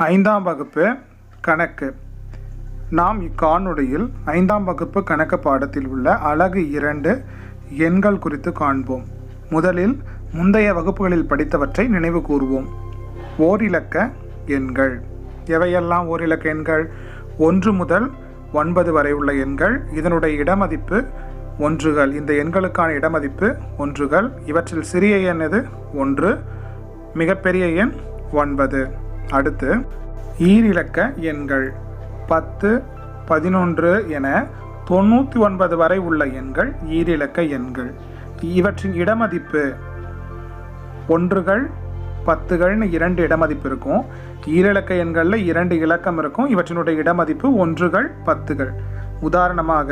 ஐந்தாம் வகுப்பு கணக்கு. நாம் இக்காணொளியில் 5ஆம் வகுப்பு கணக்கு பாடத்தில் உள்ள அலகு 2 எண்கள் குறித்து காண்போம். முதலில் முந்தைய வகுப்புகளில் படித்தவற்றை நினைவு கூறுவோம். ஓரிலக்க எண்கள். எவையெல்லாம் ஓரிலக்க எண்கள்? 1 முதல் 9 வரை உள்ள எண்கள். இதனுடைய இடமதிப்பு ஒன்றுகள். இந்த எண்களுக்கான இடமதிப்பு ஒன்றுகள். இவற்றில் சிறிய எண் எது? 1. மிகப்பெரிய எண் 9. அடுத்து ஈரிலக்க எண்கள். 10, 11 என 99 வரை உள்ள எண்கள் ஈரிலக்க எண்கள். இவற்றின் இடமதிப்பு ஒன்றுகள் 10கள்னு 2 இடமதிப்பு இருக்கும். ஈரிலக்க எண்களில் 2 இலக்கம் இருக்கும். இவற்றினுடைய இடமதிப்பு ஒன்றுகள் 10கள். உதாரணமாக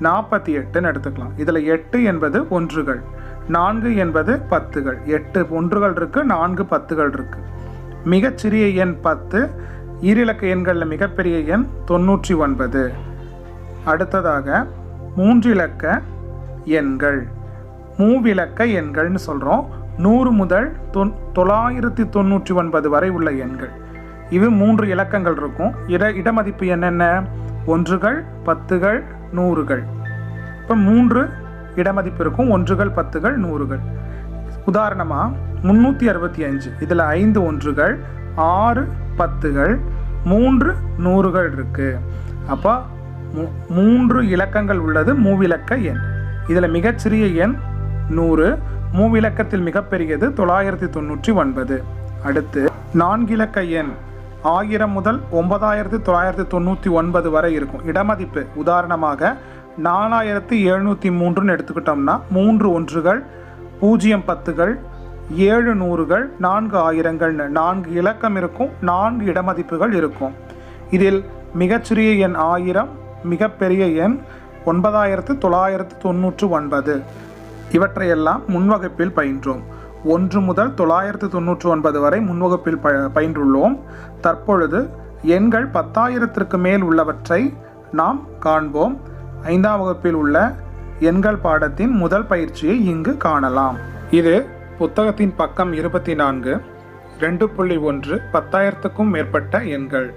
48ன்னு எடுத்துக்கலாம். இதில் 8 என்பது ஒன்றுகள், 4 என்பது 10கள். 8 ஒன்றுகள் இருக்கு, 4 10கள் இருக்கு. மிகச்சிறிய எண் 10. ஈரிலக்க எண்களில் மிகப்பெரிய எண் 99. அடுத்ததாக மூன்றிலக்க எண்கள். மூவிலக்க எண்கள்னு சொல்கிறோம். 100 முதல் 999 வரை உள்ள எண்கள். இது 3 இலக்கங்கள் இருக்கும். இடமதிப்பு என்னென்ன? ஒன்றுகள், 10கள், 100கள். இப்போ 3 இடமதிப்பு இருக்கும். ஒன்றுகள், 10கள், 100கள். உதாரணமாக 365. இதில் 5 ஒன்றுகள், 6 10கள், 3 100கள் இருக்கு. அப்போ 3 இலக்கங்கள் உள்ளது மூவிலக்க எண். இதில் மிகச்சிறிய எண் 100. மூவிலக்கத்தில் மிகப்பெரியது 999. அடுத்து 4 இலக்க எண் 1000 முதல் 9999 வரை இருக்கும். இடமதிப்பு உதாரணமாக 4703ன்னு எடுத்துக்கிட்டோம்னா 3 ஒன்றுகள், 0 10கள், 7 100கள், 4 1000கள், 4 இலக்கம் இருக்கும். 4 இடமதிப்புகள் இருக்கும். இதில் மிகச்சிறிய எண் 1000, மிகப்பெரிய எண் 9999. இவற்றையெல்லாம் முன்வகுப்பில் பயின்றோம். 1 முதல் 999 வரை முன்வகுப்பில் பயின்றுள்ளோம். தற்பொழுது எண்கள் 10,000ற்கு மேல் உள்ளவற்றை நாம் காண்போம். 5ஆம் வகுப்பில் உள்ள எண்கள் பாடத்தின் முதல் பயிற்சியை இங்கு காணலாம். இது புத்தகத்தின் பக்கம் 24. 2.1 10,000க்கும் மேற்பட்ட எண்கள்.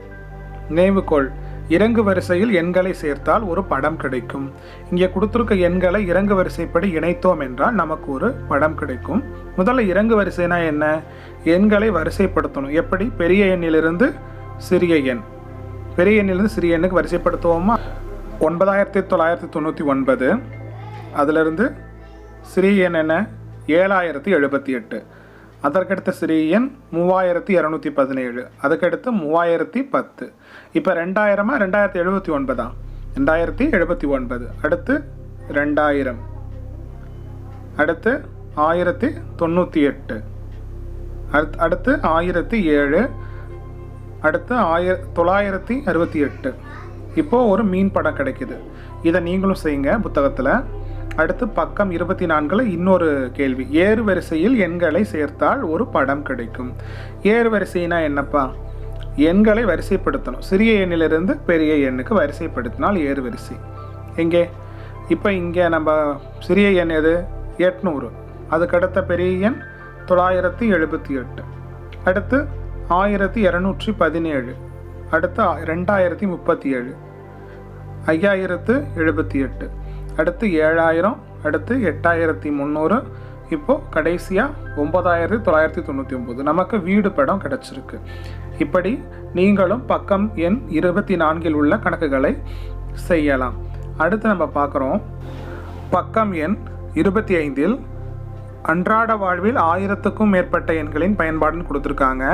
நினைவுகோள்: இறங்கு வரிசையில் எண்களை சேர்த்தால் ஒரு படம் கிடைக்கும். இங்கே கொடுத்துருக்க எண்களை இறங்கு வரிசைப்படி இணைத்தோம் என்றால் நமக்கு ஒரு படம் கிடைக்கும். முதல்ல இறங்கு வரிசைனா என்ன? எண்களை வரிசைப்படுத்தணும். எப்படி? பெரிய எண்ணிலிருந்து சிறிய எண். பெரிய எண்ணிலிருந்து சிறிய எண்ணுக்கு வரிசைப்படுத்துவோமா? 9999. அதிலிருந்து சிறிய எண் என்ன? 7078. அதற்கடுத்த சிறிய எண் 3217. அதுக்கடுத்து 3010. இப்போ 2000 2079. 2079. அடுத்து 2000. அடுத்து 1098. அடுத்து 1007. அடுத்து 968. இப்போது ஒரு மீன் படம் கிடைக்குது. இதை நீங்களும் செய்யுங்க புத்தகத்தில். அடுத்து பக்கம் 24 இன்னொரு கேள்வி. ஏறு வரிசையில் எண்களை சேர்த்தால் ஒரு படம் கிடைக்கும். ஏறு வரிசைனா என்னப்பா? எண்களை வரிசைப்படுத்தணும். சிறிய எண்ணிலிருந்து பெரிய எண்ணுக்கு வரிசைப்படுத்தினால் ஏறு வரிசை. எங்கே? இப்போ இங்கே நம்ம சிறிய எண் எது? 800. அதுக்கடுத்த பெரிய எண் 978. அடுத்து 1217. அடுத்து 2037. 5078. அடுத்து 7000. அடுத்து 8300. இப்போது கடைசியாக 9999. நமக்கு வீடு படம் கிடச்சிருக்கு. இப்படி நீங்களும் பக்கம் எண் 24 உள்ள கணக்குகளை செய்யலாம். அடுத்து நம்ம பார்க்குறோம் பக்கம் எண் 25. அன்றாட வாழ்வில் 1000க்கும் மேற்பட்ட எண்களின் பயன்பாடுன்னு கொடுத்துருக்காங்க.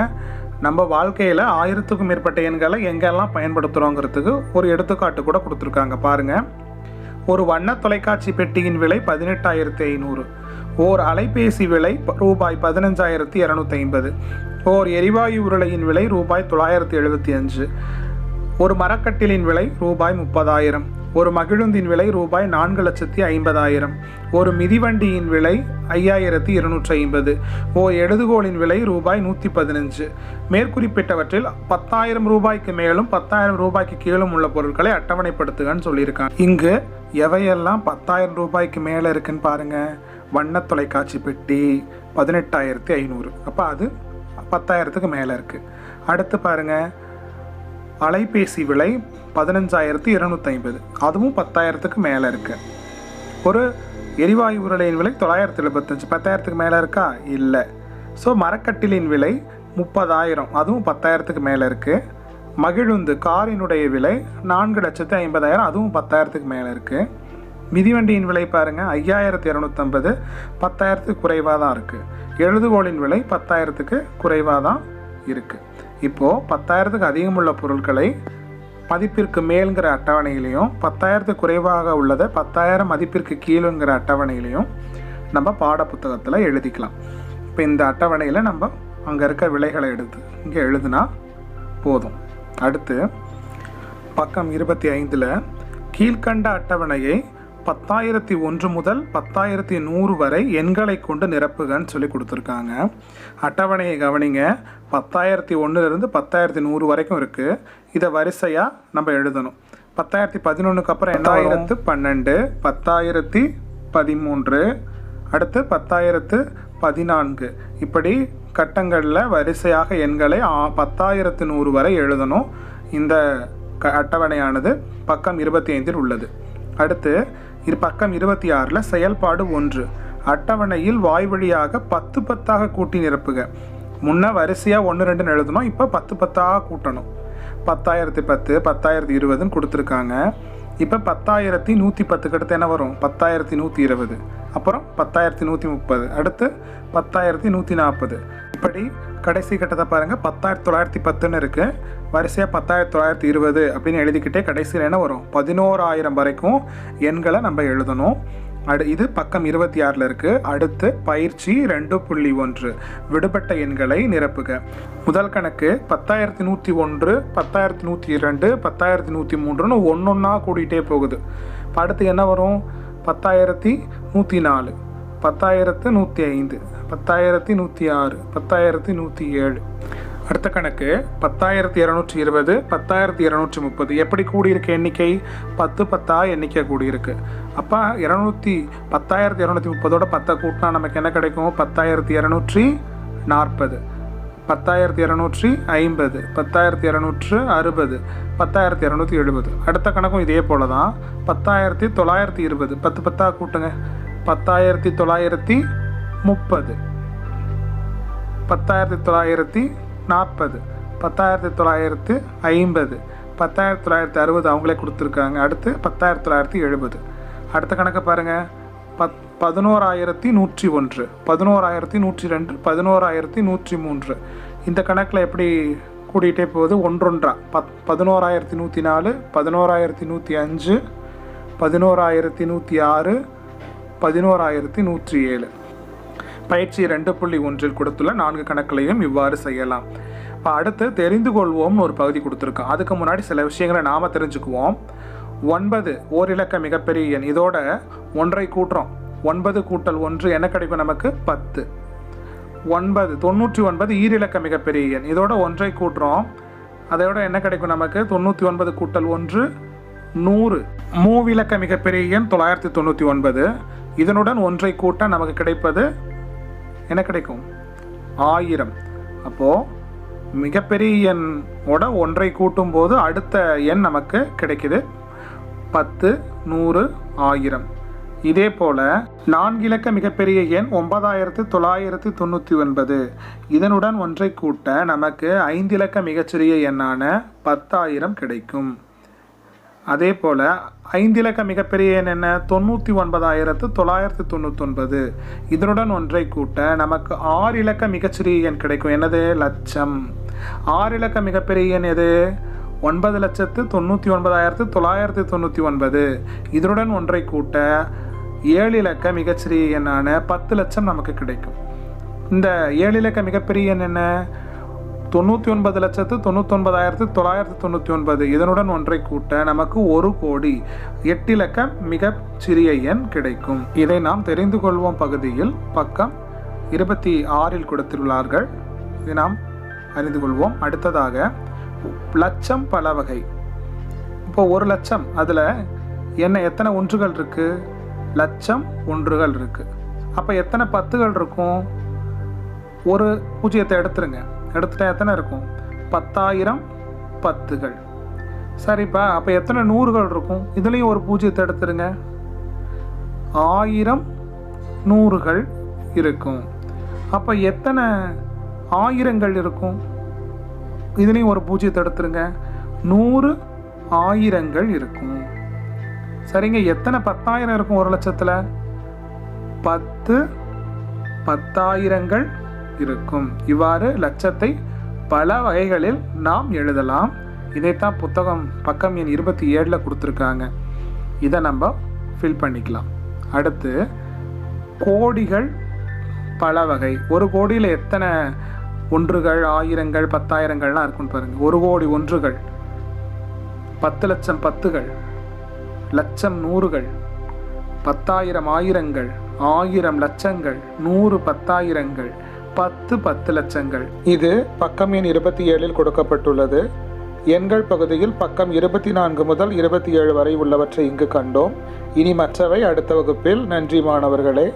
நம்ம வாழ்க்கையில் 1000க்கும் மேற்பட்ட எண்களை எங்கெல்லாம் பயன்படுத்துகிறோங்கிறதுக்கு ஒரு எடுத்துக்காட்டு கூட கொடுத்துருக்காங்க. பாருங்கள். ஒரு வண்ண தொலைக்காட்சி பெட்டியின் விலை 18,500. ஓர் அலைபேசி விலை ரூபாய் 15,250. ஓர் எரிவாயு உருளையின் விலை ரூபாய் 975. ஒரு மரக்கட்டிலின் விலை ரூபாய் 30,000. ஒரு மகிழுந்தின் விலை ரூபாய் 4,50,000. ஒரு மிதிவண்டியின் விலை 5,250. ஓர் எழுதுகோலின் விலை ரூபாய் 115. மேற்குறிப்பிட்டவற்றில் 10,000 ரூபாய்க்கு மேலும் 10,000 ரூபாய்க்கு கீழும் உள்ள பொருட்களை அட்டவணைப்படுத்துகன்னு சொல்லியிருக்காங்க. இங்கு எவையெல்லாம் 10,000 ரூபாய்க்கு மேலே இருக்குன்னு பாருங்கள். வண்ண தொலைக்காட்சி பெட்டி 18,500. அப்போ அது 10,000க்கு மேலே இருக்குது. அடுத்து பாருங்கள், அலைபேசி விலை 15,250, அதுவும் 10,000க்கு மேலே இருக்குது. ஒரு எரிவாயு உருளையின் விலை 975, 10,000க்கு மேலே இருக்கா? இல்லை. ஸோ மரக்கட்டிலின் விலை 30,000, அதுவும் 10,000க்கு மேலே இருக்குது. மகிழுந்து காரினுடைய விலை 4,50,000, அதுவும் 10,000க்கு மேலே இருக்குது. மிதிவண்டியின் விலை பாருங்கள் 5,250, 10,000க்கு குறைவாக தான் இருக்குது. எழுதுகோளின் விலை 10,000க்கு குறைவாக தான் இருக்குது. இப்போது 10,000க்கு அதிகமுள்ள பொருட்களை மதிப்பிற்கு மேல்ங்கிற அட்டவணையிலையும் 10,000க்கு குறைவாக உள்ளதை 10,000 மதிப்பிற்கு கீழுங்கிற அட்டவணையிலையும் நம்ம பாடப்புத்தகத்தில் எழுதிக்கலாம். இப்போ இந்த அட்டவணையில் நம்ம அங்கே இருக்க விலைகளை எடுத்து இங்கே எழுதுனா போதும். அடுத்து பக்கம் 25 கீழ்கண்ட அட்டவணையை 10,001 முதல் 10,100 வரை எண்களை கொண்டு நிரப்புகன்னு சொல்லி கொடுத்துருக்காங்க. அட்டவணையை கவனிங்க. 10,001 10,100 வரைக்கும் இருக்குது. இதை வரிசையாக நம்ம எழுதணும். 10,011க்கு அப்புறம் 10,012, 10,013, அடுத்து 10,014. இப்படி கட்டங்களில் வரிசையாக எண்களை 10,100 வரை எழுதணும். இந்த அட்டவணையானது பக்கம் 25 உள்ளது. அடுத்து பக்கம் 26 செயல்பாடு 1 அட்டவணையில் வாய்வழியாக 10 10ஆக கூட்டி நிரப்புக. முன்ன வரிசையாக 1 2 எழுதணும், இப்போ 10 10ஆக கூட்டணும். 10,010, 10,020 கொடுத்துருக்காங்க. இப்போ 10,110க்கு அடுத்து என்ன வரும்? 10,120, அப்புறம் 10,130, அடுத்து 10,140. இப்படி கடைசி கட்டத்தை பாருங்கள். 10,910ன்னு இருக்குது. வரிசையாக 10,920 அப்படின்னு எழுதிக்கிட்டே கடைசியில் என்ன வரும்? 11,000 வரைக்கும் எண்களை நம்ம எழுதணும். இது பக்கம் 26 இருக்குது. அடுத்து பயிற்சி 2.1 விடுபட்ட எண்களை நிரப்புக. முதல் கணக்கு 10,101, 10,102, 10,103ன்னு ஒன்றொன்னா கூட்டிகிட்டே போகுது. அடுத்து என்ன வரும்? 10,104, 10,105, 10,106, 10,107. அடுத்த கணக்கு 10,220, 10,230. எப்படி கூடியிருக்க எண்ணிக்கை? 10 10ஆக எண்ணிக்கை கூடியிருக்கு. அப்போ 10,230ஓட 10 கூட்டினா நமக்கு என்ன கிடைக்கும்? 10,240, 10,250, 10,260, 10,270. அடுத்த கணக்கும் இதே போல தான். 10,920, 10 10ஆக கூட்டுங்க. 10,930, 10,940, 10,950, 10,960 அவங்களே கொடுத்துருக்காங்க. அடுத்து 10,970. அடுத்த கணக்கை பாருங்கள். 11,101, 11,102, 11,103. இந்த கணக்கில் எப்படி கூட்டிகிட்டே போகுது? ஒன்றொன்றா. 11,104, 11,105, 11,106, 11,107. பயிற்சி 2.1 கொடுத்துள்ள 4 கணக்குலையும் இவ்வாறு செய்யலாம். இப்போ அடுத்து தெரிந்து கொள்வோம்னு ஒரு பகுதி கொடுத்துருக்கோம். அதுக்கு முன்னாடி சில விஷயங்களை நாம் தெரிஞ்சுக்குவோம். 9 ஓரிலக்க மிகப்பெரிய எண். இதோட 1ஐ கூட்டுறோம். 9 கூட்டல் 1 என்ன கிடைக்கும் நமக்கு? 10. 9 99 ஈரிலக்க மிகப்பெரிய எண். இதோட 1ஐ கூட்டுறோம். அதோட என்ன கிடைக்கும் நமக்கு? 99 கூட்டல் 1 100. மூவிலக்க மிகப்பெரிய எண் 999. இதனுடன் 1ஐ கூட்ட நமக்கு கிடைப்பது என்ன கிடைக்கும்? 1000. அப்போது மிகப்பெரிய எண்ணோட 1ஐ கூட்டும் போது அடுத்த எண் நமக்கு கிடைக்குது 10, 100, 1000. இதே போல் 4 இலக்க மிகப்பெரிய எண் 9,999. இதனுடன் 1ஐ கூட்ட நமக்கு 5 இலக்க மிகச்சிறிய எண்ணான 10,000 கிடைக்கும். அதே போல் 5 இலக்க மிகப்பெரிய எண் என்ன? 99,999. இதனுடன் 1ஐ கூட்ட நமக்கு 6 இலக்க மிகச்சிறிய எண் கிடைக்கும். என்னது? லட்சம். 6 இலக்க மிகப்பெரிய எண் எது? 9,99,999. இதனுடன் 1ஐ கூட்ட 7 இலக்க மிகச்சிறிய எண்ணான 10 லட்சம் நமக்கு கிடைக்கும். இந்த 7 இலக்க மிகப்பெரிய எண் என்ன? 99,99,999. இதனுடன் 1ஐ கூட்ட நமக்கு 1 கோடி 8 இலக்க மிகச் சிறிய எண் கிடைக்கும். இதை நாம் தெரிந்து கொள்வோம் பகுதியில் பக்கம் 26 கொடுத்துள்ளார்கள். இதை நாம் அறிந்து கொள்வோம். அடுத்ததாக லட்சம் பல வகை. இப்போ 1 லட்சம், அதில் என்ன எத்தனை ஒன்றுகள் இருக்குது? லட்சம் ஒன்றுகள் இருக்குது. அப்போ எத்தனை 10கள் இருக்கும்? ஒரு 0 எடுத்துருங்க. எடுத்துட்டா எத்தனை இருக்கும்? 10,000 10கள். சரிப்பா, அப்போ எத்தனை 100கள் இருக்கும்? இதுலேயும் ஒரு பூஜ்ஜியத்தை எடுத்துருங்க. 1000 100கள் இருக்கும். அப்போ எத்தனை 1000கள் இருக்கும்? இதுலேயும் ஒரு பூஜ்ஜியத்தை எடுத்துருங்க. 100 1000கள் இருக்கும். சரிங்க, எத்தனை 10,000 இருக்கும் ஒரு லட்சத்தில்? 10 10,000கள் இருக்கும். இவ்வாறு லட்சத்தை பல வகைகளில் நாம் எழுதலாம். இதைத்தான் புத்தகம் பக்கம் எண் 27 கொடுத்துருக்காங்க. இதை நம்ம ஃபில் பண்ணிக்கலாம். அடுத்து கோடிகள் பல வகை. ஒரு கோடியில் எத்தனை ஒன்றுகள், ஆயிரங்கள், 10,000கள்லாம் இருக்குன்னு பாருங்கள். 1 கோடி ஒன்றுகள், 10 லட்சம் 10கள், லட்சம் 100கள், 10,000 ஆயிரங்கள், 1000 லட்சங்கள், 100 10,000கள், 10 10 லட்சங்கள். இது பக்கம் எண் 27 கொடுக்கப்பட்டுள்ளது. எண்கள் பகுதியில் பக்கம் 24 முதல் 27 வரை உள்ளவற்றை இங்கு கண்டோம். இனி மற்றவை அடுத்த வகுப்பில். நன்றி மாணவர்களே.